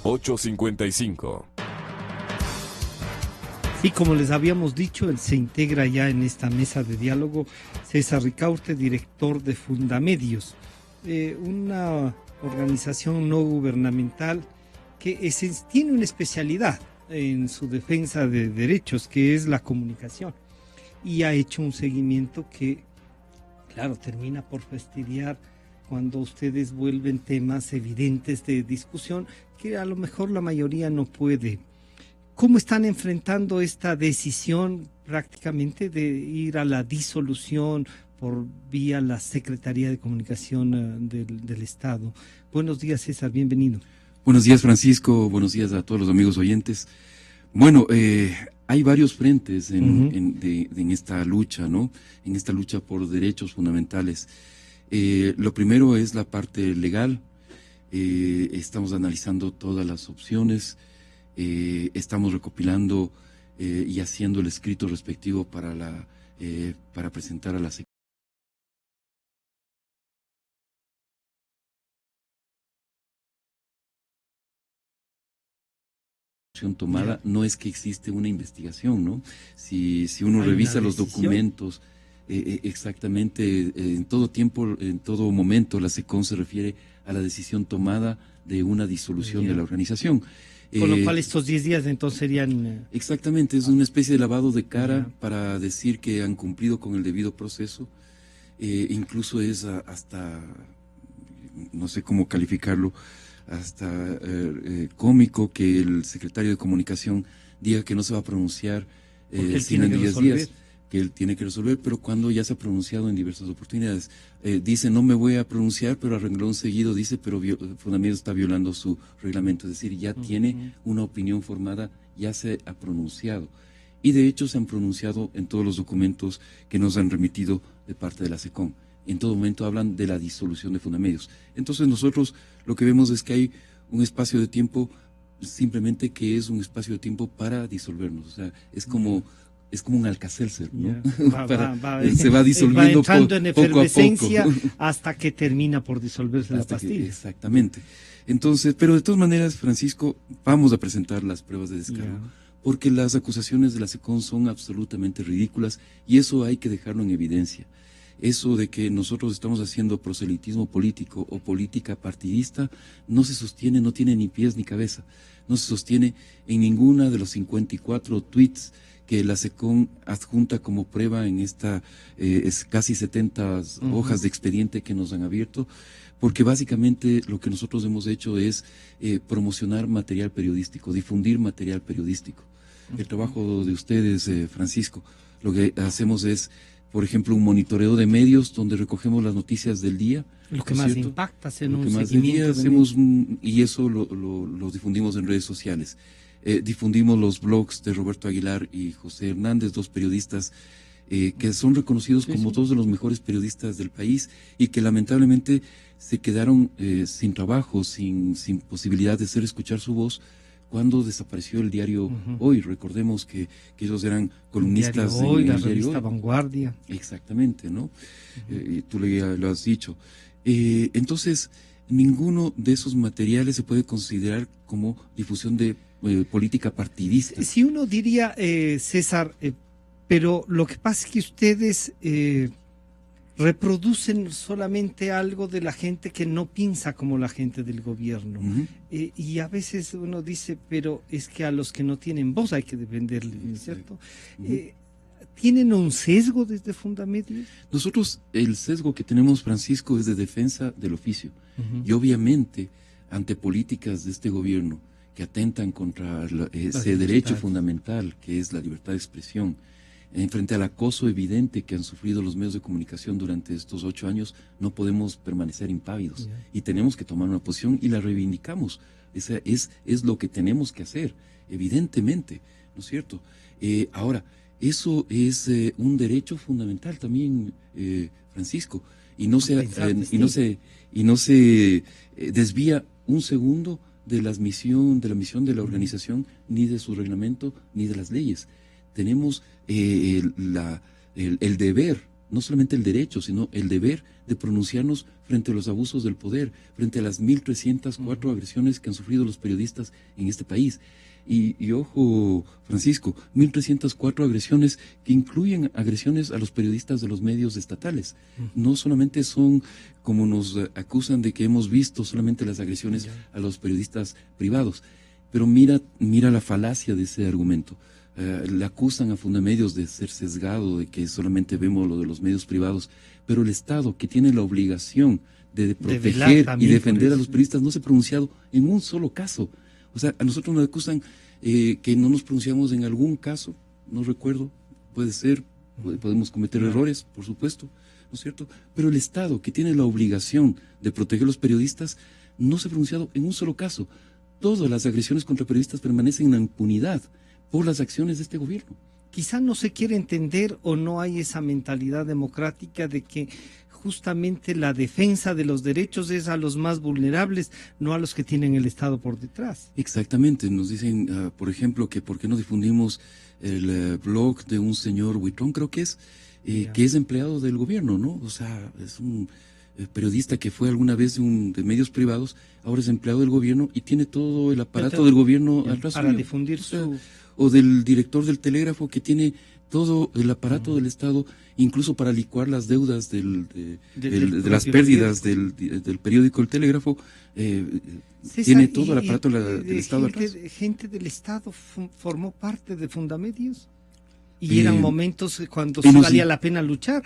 8:55. Y como les habíamos dicho, él se integra ya en esta mesa de diálogo César Ricaurte, director de Fundamedios, una organización no gubernamental que tiene una especialidad en su defensa de derechos, que es la comunicación, y ha hecho un seguimiento que, claro, termina por fastidiar cuando ustedes vuelven temas evidentes de discusión que a lo mejor la mayoría no puede. ¿Cómo están enfrentando esta decisión prácticamente de ir a la disolución por vía la Secretaría de Comunicación del Estado? Buenos días, César, bienvenido. Buenos días, Francisco, buenos días a todos los amigos oyentes. Bueno, hay varios frentes en esta lucha, ¿no? En esta lucha por derechos fundamentales. Lo primero es la parte legal. Estamos analizando todas las opciones. Estamos recopilando y haciendo el escrito respectivo para presentar a la Secretaría tomada. No es que existe una investigación, ¿no? Si uno revisa los documentos, exactamente, en todo tiempo, en todo momento, la SECON se refiere a la decisión tomada de una disolución de la organización. Con lo cual estos 10 días entonces serían... Exactamente, es una especie de lavado de cara para decir que han cumplido con el debido proceso. Incluso es hasta, no sé cómo calificarlo, hasta cómico que el secretario de Comunicación diga que no se va a pronunciar sino en 10 días, que él tiene que resolver, pero cuando ya se ha pronunciado en diversas oportunidades. Dice, no me voy a pronunciar, pero a renglón seguido dice, pero Fundamedios está violando su reglamento, es decir, ya tiene una opinión formada, ya se ha pronunciado. Y de hecho se han pronunciado en todos los documentos que nos han remitido de parte de la SECON. En todo momento hablan de la disolución de Fundamedios. Entonces nosotros lo que vemos es que hay un espacio de tiempo, simplemente que es un espacio de tiempo para disolvernos. O sea, es como un Alka-Seltzer, ¿no? Se va disolviendo va entrando en efervescencia poco a poco. hasta que termina por disolverse la pastilla. Exactamente. Entonces, pero de todas maneras, Francisco, vamos a presentar las pruebas de descargo, porque las acusaciones de la SECON son absolutamente ridículas y eso hay que dejarlo en evidencia. Eso de que nosotros estamos haciendo proselitismo político o política partidista no se sostiene, no tiene ni pies ni cabeza. No se sostiene en ninguna de los 54 tweets que la SECON adjunta como prueba en esta casi 70 hojas de expediente que nos han abierto, porque básicamente lo que nosotros hemos hecho es promocionar material periodístico, difundir material periodístico. El trabajo de ustedes, Francisco, lo que hacemos es, por ejemplo, un monitoreo de medios donde recogemos las noticias del día. Lo que más impacta, hacer un seguimiento. Día hacemos y eso lo difundimos en redes sociales. Difundimos los blogs de Roberto Aguilar y José Hernández, dos periodistas que son reconocidos como dos de los mejores periodistas del país y que lamentablemente se quedaron sin trabajo, sin posibilidad de hacer escuchar su voz cuando desapareció el diario Hoy. Recordemos que ellos eran columnistas en la revista Vanguardia. Exactamente, ¿no? Y tú lo has dicho. Entonces, ninguno de esos materiales se puede considerar como difusión de política partidista. Si uno diría, César, pero lo que pasa es que ustedes reproducen solamente algo de la gente que no piensa como la gente del gobierno. Y a veces uno dice, pero es que a los que no tienen voz hay que defenderles, ¿no es cierto? ¿Tienen un sesgo desde Fundamedios? Nosotros, el sesgo que tenemos, Francisco, es de defensa del oficio. Y obviamente, ante políticas de este gobierno que atentan contra ese derecho fundamental, que es la libertad de expresión, frente al acoso evidente que han sufrido los medios de comunicación durante estos 8 años, no podemos permanecer impávidos. Y tenemos que tomar una posición y la reivindicamos. Es lo que tenemos que hacer, evidentemente, ¿no es cierto? Ahora, eso es un derecho fundamental también, Francisco, y no se desvía un segundo de la misión de la organización, ni de su reglamento, ni de las leyes. Tenemos el deber no solamente el derecho, sino el deber de pronunciarnos frente a los abusos del poder, frente a las 1.304 agresiones que han sufrido los periodistas en este país. Y ojo, Francisco, 1.304 agresiones que incluyen agresiones a los periodistas de los medios estatales. No solamente son, como nos acusan de que hemos visto solamente las agresiones a los periodistas privados, pero mira la falacia de ese argumento. Le acusan a Fundamedios de ser sesgado, de que solamente vemos lo de los medios privados, pero el Estado, que tiene la obligación de proteger y defender a los periodistas, no se ha pronunciado en un solo caso. O sea, a nosotros nos acusan que no nos pronunciamos en algún caso, no recuerdo, puede ser, podemos cometer errores, por supuesto, ¿no es cierto? Pero el Estado, que tiene la obligación de proteger a los periodistas, no se ha pronunciado en un solo caso. Todas las agresiones contra periodistas permanecen en la impunidad por las acciones de este gobierno. Quizá no se quiere entender o no hay esa mentalidad democrática de que justamente la defensa de los derechos es a los más vulnerables, no a los que tienen el Estado por detrás. Exactamente, nos dicen, por ejemplo, que por qué no difundimos el blog de un señor Huitrón, creo que es empleado del gobierno, ¿no? O sea, es un periodista que fue alguna vez de medios privados, ahora es empleado del gobierno y tiene todo el aparato del gobierno atrás para difundir o del director del telégrafo, que tiene todo el aparato del Estado, incluso para licuar las deudas de las pérdidas del periódico El Telégrafo, César, tiene todo el aparato del Estado atrás. ¿Gente del Estado formó parte de Fundamedios? Y eran momentos cuando sí valía la pena luchar,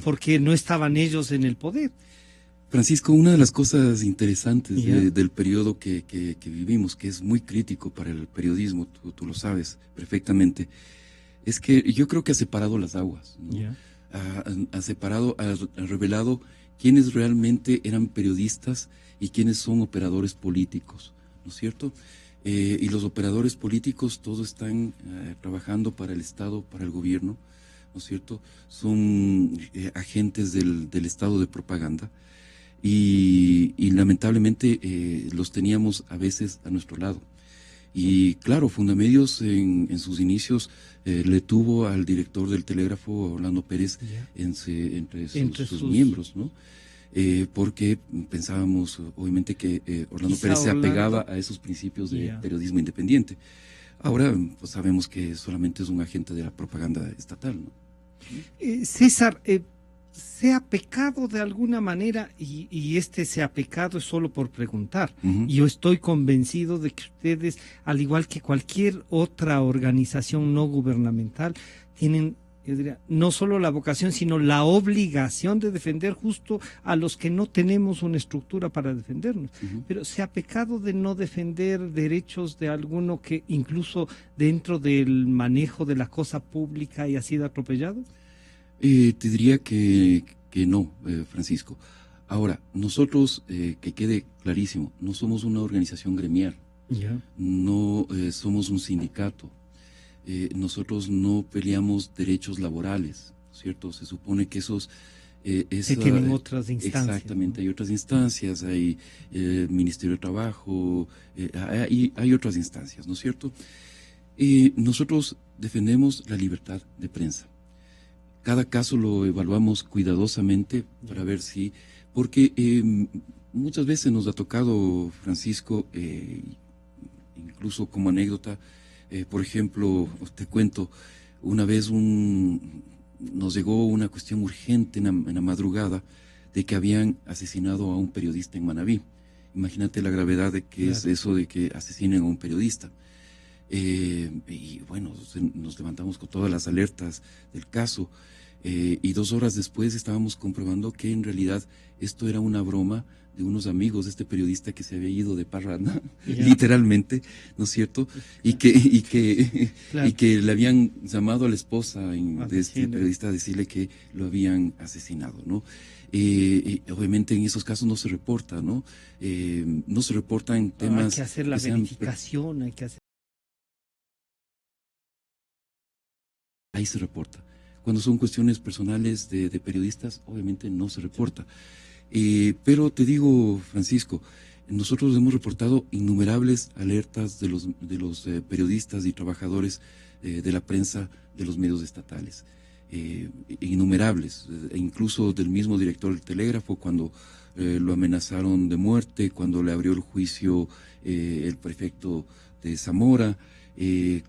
porque no estaban ellos en el poder. Francisco, una de las cosas interesantes del periodo que vivimos, que es muy crítico para el periodismo, tú lo sabes perfectamente, es que yo creo que ha separado las aguas, ¿no? Ha revelado quiénes realmente eran periodistas y quiénes son operadores políticos, ¿no es cierto? Y los operadores políticos todos están trabajando para el Estado, para el gobierno, ¿no es cierto? Son agentes del Estado de propaganda y lamentablemente los teníamos a veces a nuestro lado. Y claro, Fundamedios en sus inicios le tuvo al director del telégrafo, Orlando Pérez, entre sus miembros, ¿no? Porque pensábamos, obviamente, que Orlando Pérez se apegaba a esos principios de periodismo independiente. Ahora pues, sabemos que solamente es un agente de la propaganda estatal, ¿no? César, ¿se ha pecado de alguna manera? Y se ha pecado es solo por preguntar. Yo estoy convencido de que ustedes, al igual que cualquier otra organización no gubernamental, tienen, yo diría, no solo la vocación, sino la obligación de defender justo a los que no tenemos una estructura para defendernos. Pero ¿se ha pecado de no defender derechos de alguno que incluso dentro del manejo de la cosa pública haya sido atropellado? Te diría que no, Francisco. Ahora, nosotros, que quede clarísimo, no somos una organización gremial, no somos un sindicato, nosotros no peleamos derechos laborales, ¿cierto? Se supone que esos... se tienen otras instancias. Exactamente, ¿no? Hay otras instancias, hay Ministerio de Trabajo, hay otras instancias, ¿no es cierto? Nosotros defendemos la libertad de prensa. Cada caso lo evaluamos cuidadosamente para ver si, porque muchas veces nos ha tocado, Francisco, incluso como anécdota, por ejemplo, te cuento, una vez nos llegó una cuestión urgente en la madrugada de que habían asesinado a un periodista en Manabí. Imagínate la gravedad de que es eso de que asesinen a un periodista. Y bueno, nos levantamos con todas las alertas del caso. Y 2 horas después estábamos comprobando que en realidad esto era una broma de unos amigos de este periodista que se había ido de parranda, literalmente, ¿no es cierto? Y que le habían llamado a la esposa de este periodista a decirle que lo habían asesinado, ¿no? Obviamente en esos casos no se reporta, ¿no? No se reportan temas... Hay que hacer la verificación, hay que hacer... Ahí se reporta. Cuando son cuestiones personales de periodistas, obviamente no se reporta. Pero te digo, Francisco, nosotros hemos reportado innumerables alertas de los periodistas y trabajadores de la prensa de los medios estatales. innumerables, e incluso del mismo director del Telégrafo, cuando lo amenazaron de muerte, cuando le abrió el juicio el prefecto de Zamora,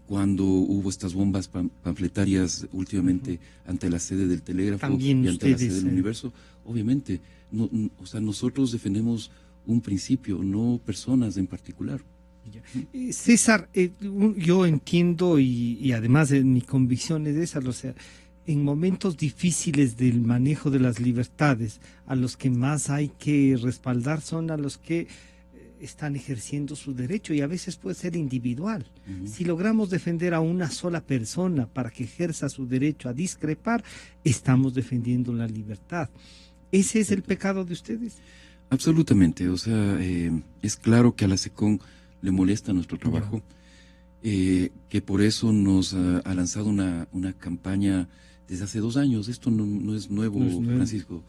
cuando hubo estas bombas panfletarias últimamente ante la sede del Telégrafo también y ante la sede ustedes, del Universo. Obviamente, o sea, nosotros defendemos un principio, no personas en particular. César, yo entiendo y además de mi convicción es esa, o sea, en momentos difíciles del manejo de las libertades, a los que más hay que respaldar son a los que están ejerciendo su derecho y a veces puede ser individual. Si logramos defender a una sola persona para que ejerza su derecho a discrepar, estamos defendiendo la libertad. ¿Ese es el pecado de ustedes? Absolutamente, o sea, es claro que a la SECON le molesta nuestro trabajo, que por eso nos ha lanzado una campaña desde hace 2 años. Esto no es nuevo, no es nuevo. Francisco.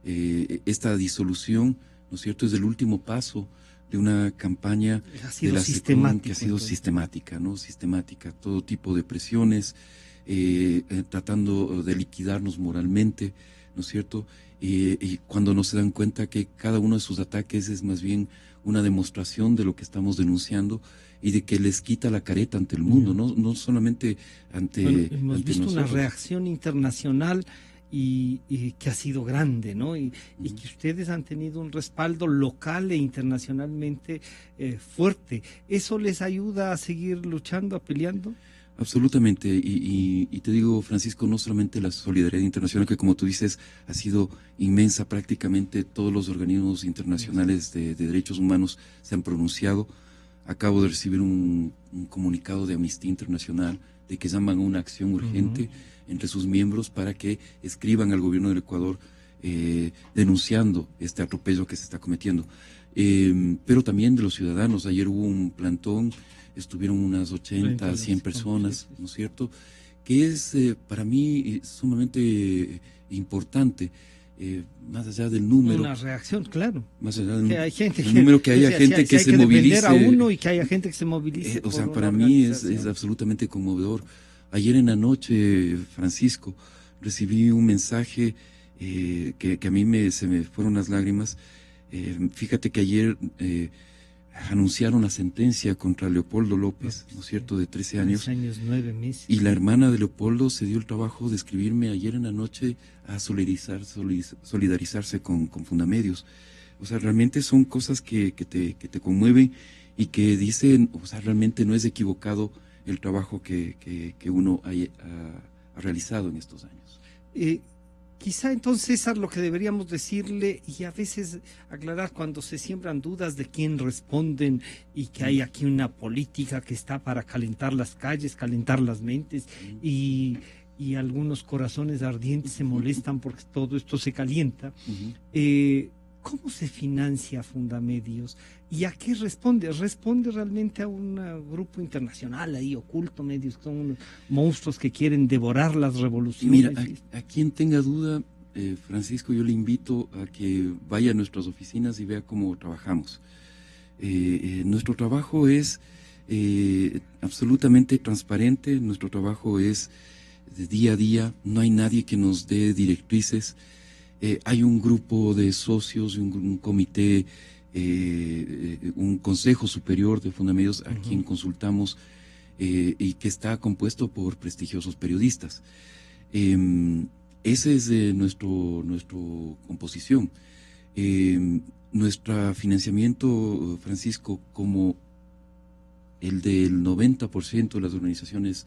Esta disolución, ¿no es cierto?, es el último paso de una campaña de la SECON que ha sido sistemática, ¿no? Sistemática, todo tipo de presiones, tratando de liquidarnos moralmente, ¿no es cierto? Y cuando no se dan cuenta que cada uno de sus ataques es más bien una demostración de lo que estamos denunciando y de que les quita la careta ante el mundo, no solamente ante, hemos ante visto nosotros. Una reacción internacional y que ha sido grande, ¿no? Y que ustedes han tenido un respaldo local e internacionalmente fuerte. ¿Eso les ayuda a seguir luchando, a peleando? Absolutamente, y te digo, Francisco, no solamente la solidaridad internacional, que como tú dices, ha sido inmensa, prácticamente todos los organismos internacionales de derechos humanos se han pronunciado. Acabo de recibir un comunicado de Amnistía Internacional de que llaman a una acción urgente entre sus miembros para que escriban al gobierno del Ecuador denunciando este atropello que se está cometiendo. Pero también de los ciudadanos. Ayer hubo un plantón, estuvieron unas 80, 100 personas, ¿no es cierto? Que es para mí sumamente importante, más allá del número. Una reacción, claro. Más allá del que hay gente número, que haya gente que se movilice. A uno y que haya gente que se movilice. O sea, para mí es absolutamente conmovedor. Ayer en la noche, Francisco, recibí un mensaje que a mí se me fueron las lágrimas. Fíjate que ayer anunciaron la sentencia contra Leopoldo López, ¿no es cierto?, de 13 años. 13 años, 9 meses. Y la hermana de Leopoldo se dio el trabajo de escribirme ayer en la noche a solidarizarse con Fundamedios. O sea, realmente son cosas que te conmueven y que dicen, o sea, realmente no es equivocado el trabajo que uno ha realizado en estos años. Quizá entonces, César, lo que deberíamos decirle y a veces aclarar cuando se siembran dudas de quién responden y que hay aquí una política que está para calentar las calles, calentar las mentes y algunos corazones ardientes se molestan porque todo esto se calienta. ¿Cómo se financia Fundamedios? ¿Y a qué responde? ¿Responde realmente a un grupo internacional ahí oculto, medios que son unos monstruos que quieren devorar las revoluciones? Mira, a quien tenga duda, Francisco, yo le invito a que vaya a nuestras oficinas y vea cómo trabajamos. Nuestro trabajo es absolutamente transparente, nuestro trabajo es de día a día, no hay nadie que nos dé directrices. Hay un grupo de socios, un comité, un consejo superior de Fundamedios a quien consultamos y que está compuesto por prestigiosos periodistas. Ese es nuestro composición. Nuestro financiamiento, Francisco, como el del 90% de las organizaciones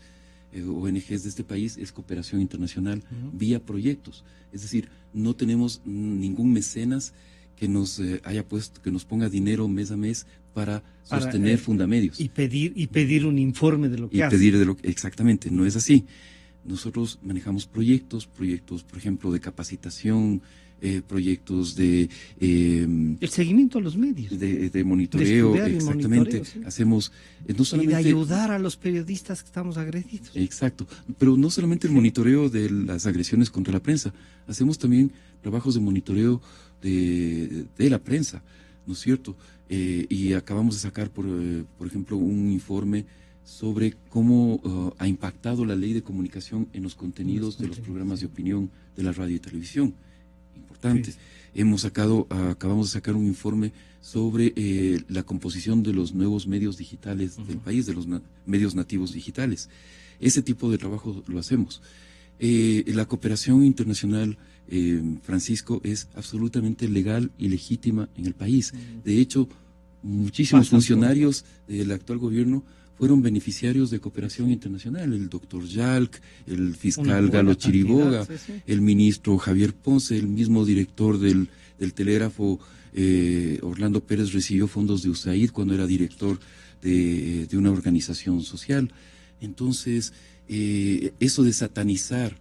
ONGs de este país, es cooperación internacional vía proyectos. Es decir, no tenemos ningún mecenas que nos haya puesto, que nos ponga dinero mes a mes para sostener Fundamedios. Y pedir un informe de lo que hace. Exactamente, no es así. Nosotros manejamos proyectos, por ejemplo, de capacitación, proyectos de el seguimiento a los medios, de monitoreo, exactamente. ¿Sí? Hacemos no solamente y de ayudar a los periodistas que estamos agredidos. Exacto, pero no solamente el monitoreo de las agresiones contra la prensa, hacemos también trabajos de monitoreo de la prensa, ¿no es cierto? Y acabamos de sacar, por ejemplo, un informe sobre cómo ha impactado la ley de comunicación en los contenidos de los programas de opinión de la radio y televisión. Importante. Sí. Acabamos de sacar un informe sobre la composición de los nuevos medios digitales del país, de los medios nativos digitales. Ese tipo de trabajo lo hacemos. La cooperación internacional, Francisco, es absolutamente legal y legítima en el país. De hecho, muchísimos funcionarios del actual gobierno fueron beneficiarios de cooperación internacional, el doctor Yalc, el fiscal Galo Chiriboga, el ministro Javier Ponce, el mismo director del telégrafo Orlando Pérez recibió fondos de USAID cuando era director de una organización social. Entonces, eso de satanizar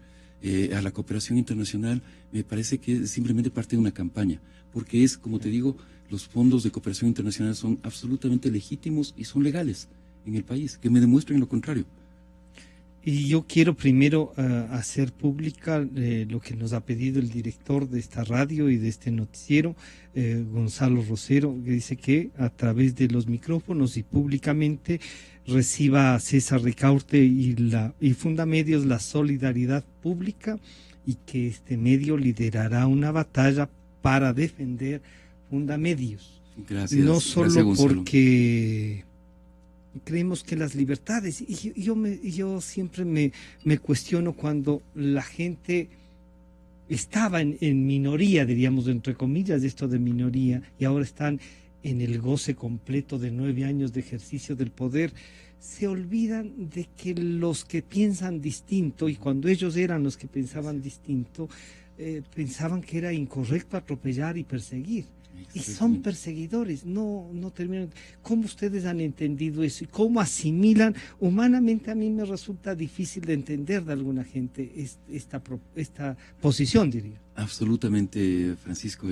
a la cooperación internacional me parece que es simplemente parte de una campaña, porque es, como te digo, los fondos de cooperación internacional son absolutamente legítimos y son legales en el país, que me demuestren lo contrario. Y yo quiero primero hacer pública lo que nos ha pedido el director de esta radio y de este noticiero, Gonzalo Rosero, que dice que a través de los micrófonos y públicamente reciba a César Ricaurte y Fundamedios la solidaridad pública, y que este medio liderará una batalla para defender Fundamedios. Gracias. No solo gracias, porque creemos que las libertades, y yo siempre me cuestiono cuando la gente estaba en minoría, diríamos entre comillas, esto de minoría, y ahora están en el goce completo de 9 años de ejercicio del poder, se olvidan de que los que piensan distinto, y cuando ellos eran los que pensaban distinto, pensaban que era incorrecto atropellar y perseguir. Y son perseguidores, no terminan. ¿Cómo ustedes han entendido eso? ¿Y cómo asimilan? Humanamente a mí me resulta difícil de entender de alguna gente esta posición, diría. Absolutamente, Francisco,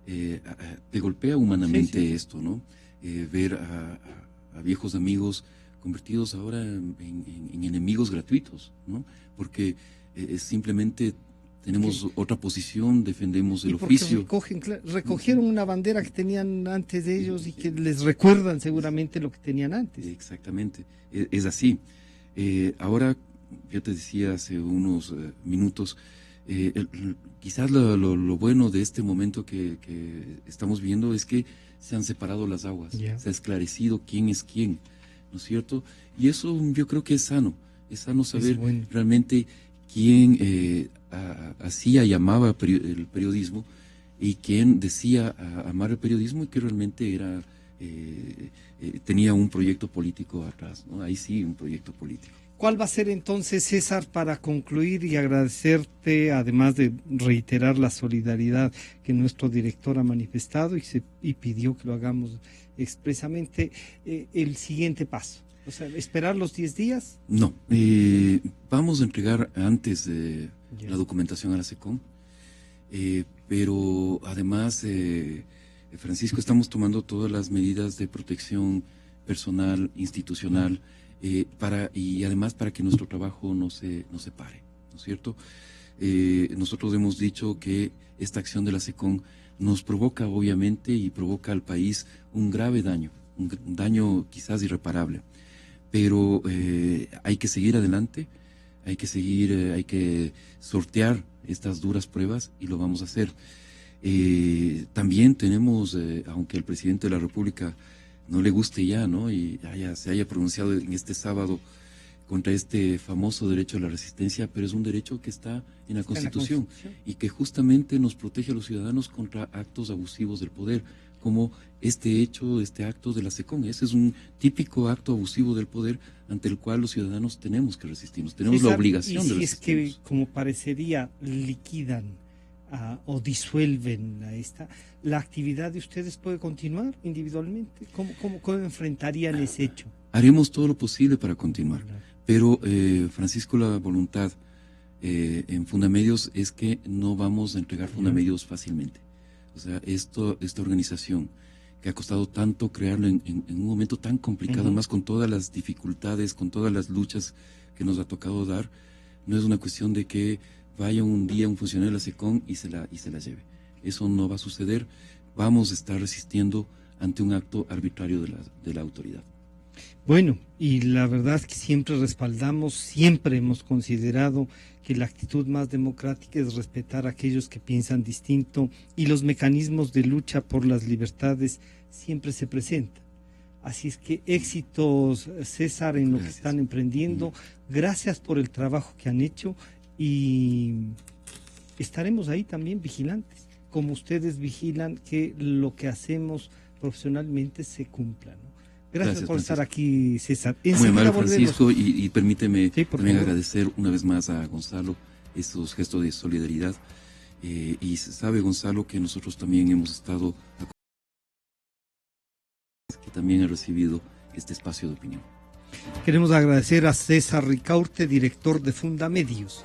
te golpea humanamente esto, ¿no? Ver a viejos amigos convertidos ahora en enemigos gratuitos, ¿no? Porque simplemente tenemos otra posición, defendemos el oficio. Recogieron una bandera que tenían antes de ellos y que les recuerdan seguramente lo que tenían antes. Exactamente, es así. Ahora, yo te decía hace unos minutos, quizás lo bueno de este momento que estamos viendo es que se han separado las aguas, se ha esclarecido quién es quién, ¿no es cierto? Y eso yo creo que es sano saber realmente quién hacía y amaba el periodismo y quién decía amar el periodismo y que realmente tenía un proyecto político atrás, ¿no? Ahí sí, un proyecto político. ¿Cuál va a ser entonces, César, para concluir y agradecerte, además de reiterar la solidaridad que nuestro director ha manifestado y pidió que lo hagamos expresamente, el siguiente paso? O sea, ¿esperar los 10 días? No, vamos a entregar antes la documentación a la SECOM, pero además, Francisco, estamos tomando todas las medidas de protección personal, institucional, y además para que nuestro trabajo no se pare, ¿no es cierto? Nosotros hemos dicho que esta acción de la SECOM nos provoca, obviamente, y provoca al país un grave daño, un daño quizás irreparable. Pero hay que seguir adelante, hay que sortear estas duras pruebas y lo vamos a hacer. También tenemos, aunque el presidente de la República no le guste ya, ¿no? Y se haya pronunciado en este sábado contra este famoso derecho a la resistencia, pero es un derecho que está en la Constitución y que justamente nos protege a los ciudadanos contra actos abusivos del poder, como este acto de la SECOM. Ese es un típico acto abusivo del poder ante el cual los ciudadanos tenemos que resistirnos, tenemos la obligación de resistirnos. Y si es que, como parecería, liquidan o disuelven ¿la actividad de ustedes puede continuar individualmente? ¿Cómo enfrentarían ese hecho? Haremos todo lo posible para continuar, pero Francisco, la voluntad en Fundamedios es que no vamos a entregar Fundamedios fácilmente. O sea, esta organización que ha costado tanto crearlo en un momento tan complicado, además con todas las dificultades, con todas las luchas que nos ha tocado dar, no es una cuestión de que vaya un día un funcionario de la SECOM y se la lleve. Eso no va a suceder. Vamos a estar resistiendo ante un acto arbitrario de la autoridad. Bueno, y la verdad es que siempre respaldamos, siempre hemos considerado que la actitud más democrática es respetar a aquellos que piensan distinto y los mecanismos de lucha por las libertades siempre se presentan. Así es que éxitos, César, en lo que están emprendiendo. Gracias por el trabajo que han hecho y estaremos ahí también vigilantes, como ustedes vigilan que lo que hacemos profesionalmente se cumpla, ¿no? Gracias por estar aquí, César. Muy amable, Francisco, y permíteme también favor agradecer una vez más a Gonzalo estos gestos de solidaridad. Y sabe, Gonzalo, que nosotros también hemos estado, que también ha recibido este espacio de opinión. Queremos agradecer a César Ricaurte, director de Fundamedios.